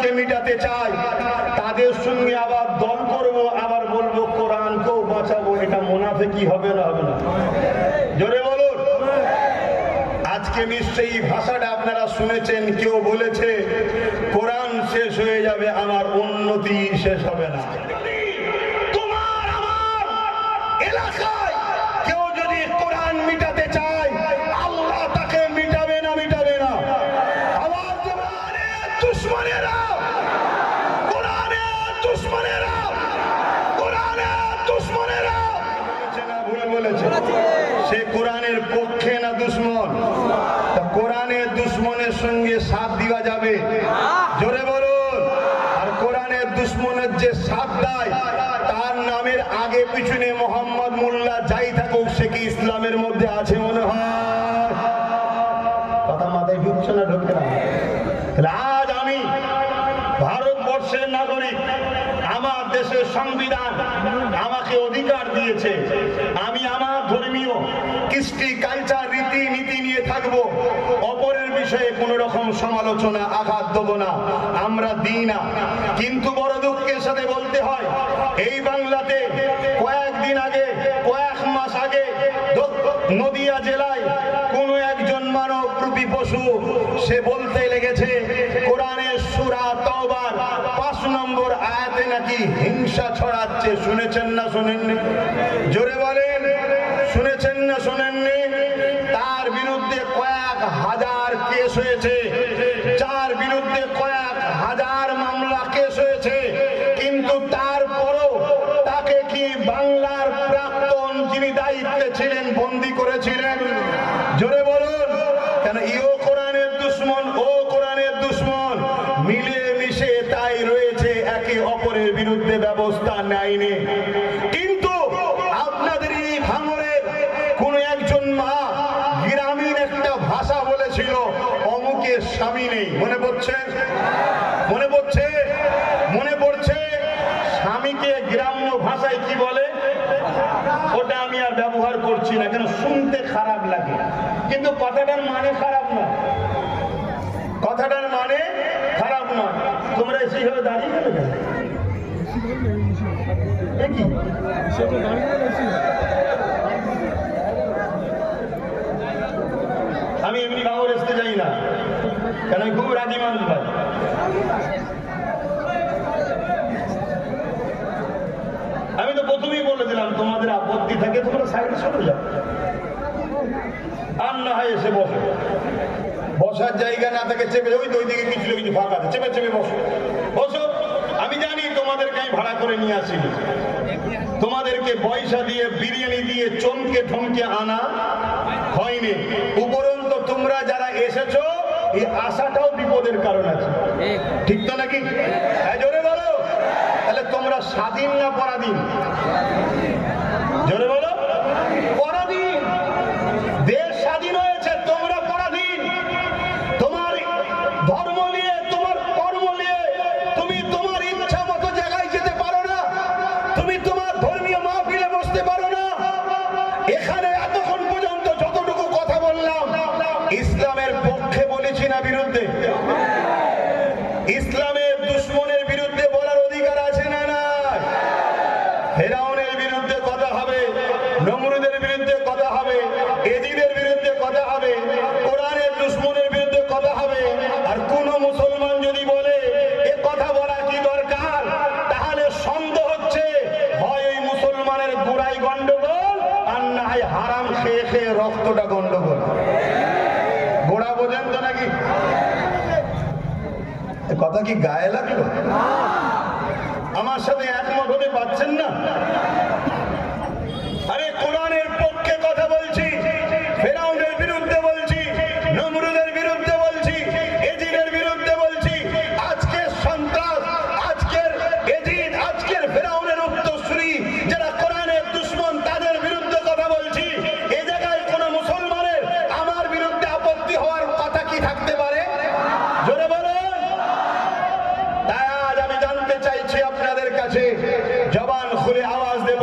কোরআনকে মিটাতে চায় তাদের সঙ্গে আবার দল করব, আবার বলবো কোরআনকেও বাঁচাবো। এটা মুনাফিকি হবে না? হবে না? জোরে বলুন। আজকে নিশ্চয়ই ভাষাটা আপনারা শুনেছেন, কেউ বলেছে কোরআন শেষ হয়ে যাবে, আমার উন্নতি শেষ হবে না। তোমার আমার এলাকায় কেউ যদি কোরআন মিটাতে চায়, আল্লাহ তাকে মিটাবে না? মিটাবে না? আবার দুশ্মনেরা, কোরআনের দুশ্মনেরা, কোরআনের দুশ্মনেরা ভুল বলেছে। সে কোরআনের পক্ষে না দুশ্মন? কোরআনের দুশ্মনের সঙ্গে সাথ দেওয়া যাবে? জোরে বলুন। আর কোরআনের দুশ্মনের যে সাথ দেয়, তার নামের আগে পিছনে মোহাম্মদ মোল্লা যাই থাকুক, সে কি ইসলামের মধ্যে আছে মনে হয়? কথা মাথায় ঢুকছে না? ঢুকে না? আজ আমি ভারতবর্ষের নাগরিক, আমার দেশের সংবিধান আমাকে অধিকার দিয়েছে, আমি আমার ধর্মীয় কৃষ্টি কালচার রীতি নীতি নিয়ে থাকবো, অপরের বিষয়ে কোন রকম সমালোচনা আঘাত দেবো না, আমরা দিই না। কিন্তু বড় দুঃখের সাথে বলতে হয়, এই বাংলাতে কয়েকদিন আগে, কয়েক মাস আগে নদিয়া জেলায় কোন একজন মানব রূপী পশু সে বলতে লেগেছে কোরআনের সূরা তাওবার 5 নম্বর আয়াতে নাকি হিংসা ছড়াচ্ছে। শুনেছেন না শোনেননি? জোরে বলেন, শুনেছেন না শোনেননি? তার বিরুদ্ধে কয়েক হাজার কেস হয়েছে, যার বিরুদ্ধে কয়েক হাজার মামলা কেস হয়েছে, কিন্তু তারপরও তাকে কি বাংলার প্রাক্তন যিনি দায়িত্বে ছিলেন বন্দী করেছিলেন? জোরে বলুন। কেন? ইও কোরআনের দুশ্মন, ও কোরআনের দুশ্মন, মিলে মিশে তাই রয়েছে, একে অপরের বিরুদ্ধে ব্যবস্থা নেয়নি। কিন্তু আপনাদের এই ভাঙরের কোন একজন মা গ্রামীণ একটা ভাষা বলেছিল, অমুকের স্বামী নেই। মনে পড়ছে? মনে পড়ছে? মনে পড়ছে? স্বামীকে গ্রাম্য ভাষায় কি বলে? ওটা আমি আর ব্যবহার করছি না, কেন শুনতে খারাপ লাগে, কিন্তু কথাটার মানে খারাপ নয়। কথাটার মানে খারাপ নয়। তোমরা সেইভাবে দাঁড়িয়ে গেলে কেন? আমি এমনি ভাঙর আসতে যাই না, কেন আমি খুব রাজি মানুষ ভাই। আমি তো প্রথমেই বলে দিলাম, তোমাদের আপত্তি থাকে তোমরা সাইডে সরে যাও, আর না হয় এসে বসো। বসার জায়গা না থাকে চেপে ওই দুই দিকে কিছু কিছু ফাঁকা আছে, চেপে চেপে বসো। বসো। আমি জানি তোমাদেরকে আমি ভাড়া করে নিয়ে আসিনি, তোমাদেরকে পয়সা দিয়ে বিরিয়ানি দিয়ে চমকে ঠমকে আনা হয়নি। উপরন্ত তোমরা যারা এসেছো, এই আশাটাও বিপদের কারণ আছে, ঠিক তো নাকি? জোরে বলো। তাহলে তোমরা স্বাধীন না পরাধীন? জোরে বলো। পরাধীন। দেশ স্বাধীন হয়েছে, তোমরা পরাধীন। তোমার ধর্ম নিয়ে, তোমার কর্ম নিয়ে তুমি তোমার ইচ্ছা মতো জায়গায় যেতে পারো না, তুমি তোমার ধর্মীয় মাহফিলে বসতে পারো না। এখানে এতক্ষণ পর্যন্ত যতটুকু কথা বললাম, ইসলামের পক্ষে বলেছি না বিরুদ্ধে? ইসলামের দুশ্মনের বিরুদ্ধে বলার অধিকার আছে না? না। ফেরাউনের বিরুদ্ধে কথা হবে, নমরুদের বিরুদ্ধে কথা হবে, এজিদের বিরুদ্ধে কথা হবে, কোরআনের দুশ্মনের বিরুদ্ধে কথা হবে। আর কোন মুসলমান যদি বলে এ কথা বলা কি দরকার, তাহলে সন্দেহ হচ্ছে হয় ওই মুসলমানের গোড়াই গন্ডগোল, আর না হয় হারাম খেয়ে খেয়ে রক্তটা গন্ডগোল। গোড়া বোঝেন তো নাকি? কথা কি গায়ে লাগলো? আমার সাথে একমত হতে পারছেন না? আরে কোরআনের পক্ষে কথা বলছি, ফেরাউনের বিরুদ্ধে বলছি, নমরুদের বিরুদ্ধে বলছি, এজিদের বিরুদ্ধে বলছি। আজকের সন্ত্রাস, আজকের এজিদ, আজকের ফেরাউনের উত্তরসূরি যারা কোরআনের দুশ্মন, তাদের বিরুদ্ধে কথা বলছি। এ জায়গায় কোন মুসলমানের আমার বিরুদ্ধে আপত্তি হওয়ার কথা কি থাকতে পারে? জোরে বলুন। তাই আজ আমি জানতে চাইছি আপনাদের কাছে, জবান খুলে আওয়াজ দেব,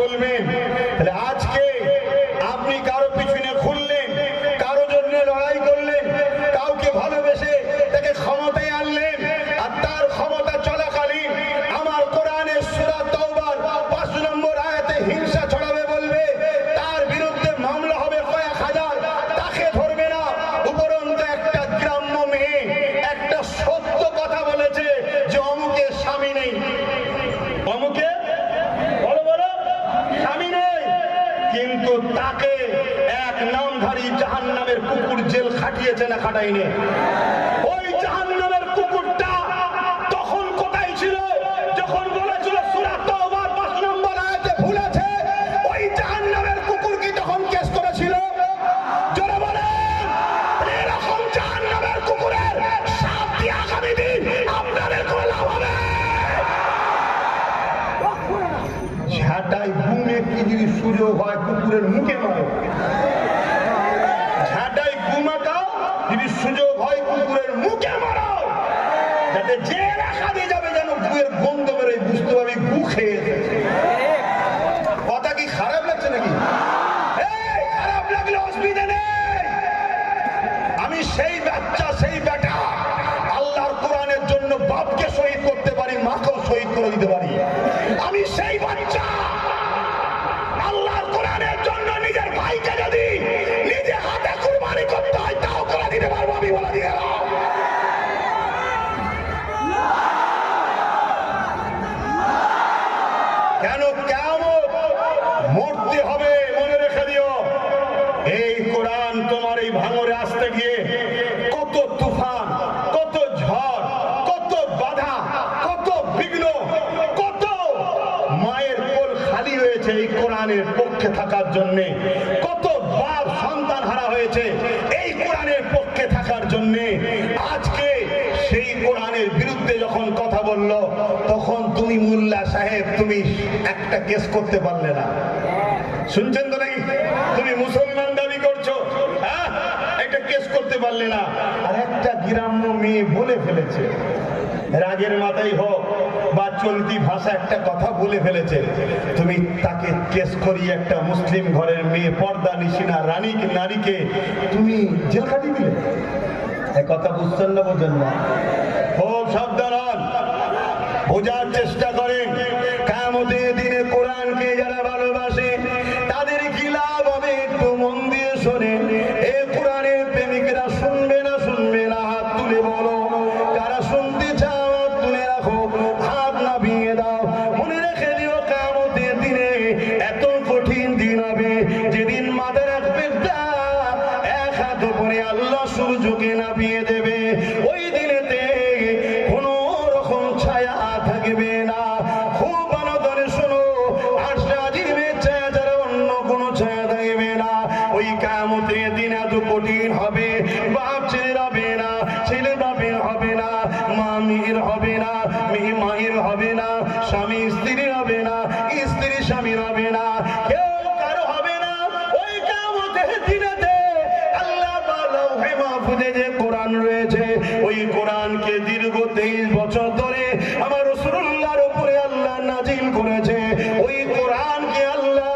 ছাঁটাইনে। ওই জাহান্নামের কুকুরটা তখন কোথায় ছিল যখন বলেছিল সূরা তাওবার ৫ নম্বর আয়াতে ভুলেছে? ওই জাহান্নামের কুকুর কি তখন কেস করেছিল? জোরে বলেন। এরকম জাহান্নামের কুকুরের সাপ দিয়ে আগামী দিন আপনাদের কোনো লাভ হবে? ঝাঁটাই ঘুমে কি যদি সুযোগ হয় কুকুরের মুখে মারো। ঝাঁটাই ঘুমাকাও যদি সুযোগ হয় কুকুরের মুখে মারো, যাতে যে রাখা দিয়ে যাবে যেন গুয়ের গন্ধ বেরোয়, বুঝতে পারবি গু খেয়েছে। কথা কি খারাপ লাগছে নাকি? খারাপ লাগলে অসুবিধা নেই। আমি সেই বাচ্চা সেই বেটা আল্লাহর কোরআনের জন্য বাপকে শহীদ করতে পারি, মাকেও শহীদ করে দিতে পারি। আমি সেই বাচ্চা আল্লাহর কোরআনের জন্য নিজের ভাইকে যদি নিজে হাতে কুরবানি করতে হয় তাও করে দিতে পারবো। আমি বলে দিয়ে গেলাম। কেন কিয়ামত মরতে হবে মনে রেখে দিও। এই কোরআন তোমার এই ভাঙরে আসতে গিয়ে কত তুফান, কত ঝড়, কত বাধা, কত বিঘ্ন, কত মায়ের কোল খালি হয়েছে এই কোরআনের পক্ষে থাকার জন্য, কত বাপ সন্তান হারা হয়েছে এই কোরআনের পক্ষে থাকার জন্য। আজকে সেই কোরআনের বিরুদ্ধে যখন কথা বলল তখন তুমি মোল্লা সাহেব তুমি একটা কেস করতে পারলে না। শুনছেন তো নাকি? তুমি মুসলমান দাবি করছো, হ্যাঁ, একটা কেস করতে পারলে না। আর একটা গ্রাম্য মেয়ে বলে ফেলেছে, রাগের মাথায় হোক বা চলতি ভাষা একটা কথা বলে ফেলেছে, তুমি তাকে কেস করিয়ে একটা মুসলিম ঘরের মেয়ে পর্দা নিশিনা নারীকে তুমি জেল খাটিয়ে দিলে। এই কথা বুঝছেন না? বোঝেন না? খুব সাবধান হন, বোঝার চেষ্টা করেন। কিয়ামতের দিনে কোরআনকে যারা ভালোবাসে তাদের কি লাভ হবে একটু মন দিয়ে শোনেন। এই কোরআনের প্রেমিকরা শুনবে না শুনবে না হাত তুলে বলো। কারা শুনতে চাও হাত তুলে রাখো, হাত নামিয়ে দাও। মনে রেখে দিও কিয়ামতের দিনে এত কঠিন দিন হবে যেদিন মাথা রাখবে এক হাত উপরে আল্লাহ সূর্যকে নামিয়ে দেবে। ওই দিনেতে কোনো রকম ছায়া থাকবে না। খুব ভালো করে শোনো, আশা জীবে ছায়া ছাড়া অন্য কোনো ছায়া থাকবে না। ওই কিয়ামতের দিন এত কঠিন হবে, বাপ ছেলের হবে না, ছেলে বাপের হবে না, মা মেয়ের হবে না, মেয়ে মায়ের হবে না, স্বামী স্ত্রীর হবে না, স্ত্রী স্বামীর হবে না, কেউ কারো হবে না। ওই কিয়ামতের দিনেতে আল্লাহ লাউহে মাহফুজে যে কোরআন রয়েছে ওই কোরআনকে দীর্ঘ 23 বছর ধরে আমার রাসূলুল্লাহর উপরে আল্লাহ নাজিল করেছে। ওই কোরআনকে আল্লাহ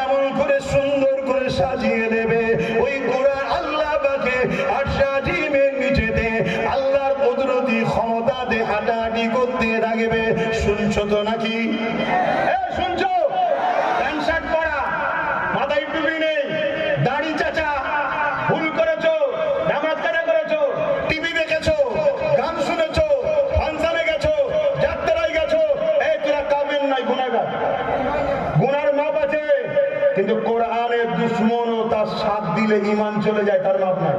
এমন করে সুন্দর করে সাজিয়ে দেবে। ওই কোরআন আল্লাহ পাকে আরশ আজিমের নিচেতে আল্লাহর কুদরতি ক্ষমতা দিয়ে হাঁটাহাঁটি করতে থাকবে। শুনছো তো নাকি? শুনছো? প্যান্ট শার্ট পরা, মাথায় টুপি নেই, দাড়ি চাচা, ভুল করেছো, নামাজ কাজা করেছো, টিভি দেখেছো, গান শুনেছো, ফাংশনে গেছো, যাত্রায় গেছো, এই তোরা কামেন নাই, গুনাহগার। গুনার মাপ আছে, কিন্তু কোরআনের দুশ্মনও তার সাথ দিলে ঈমান চলে যায়, তার মাপ নাই।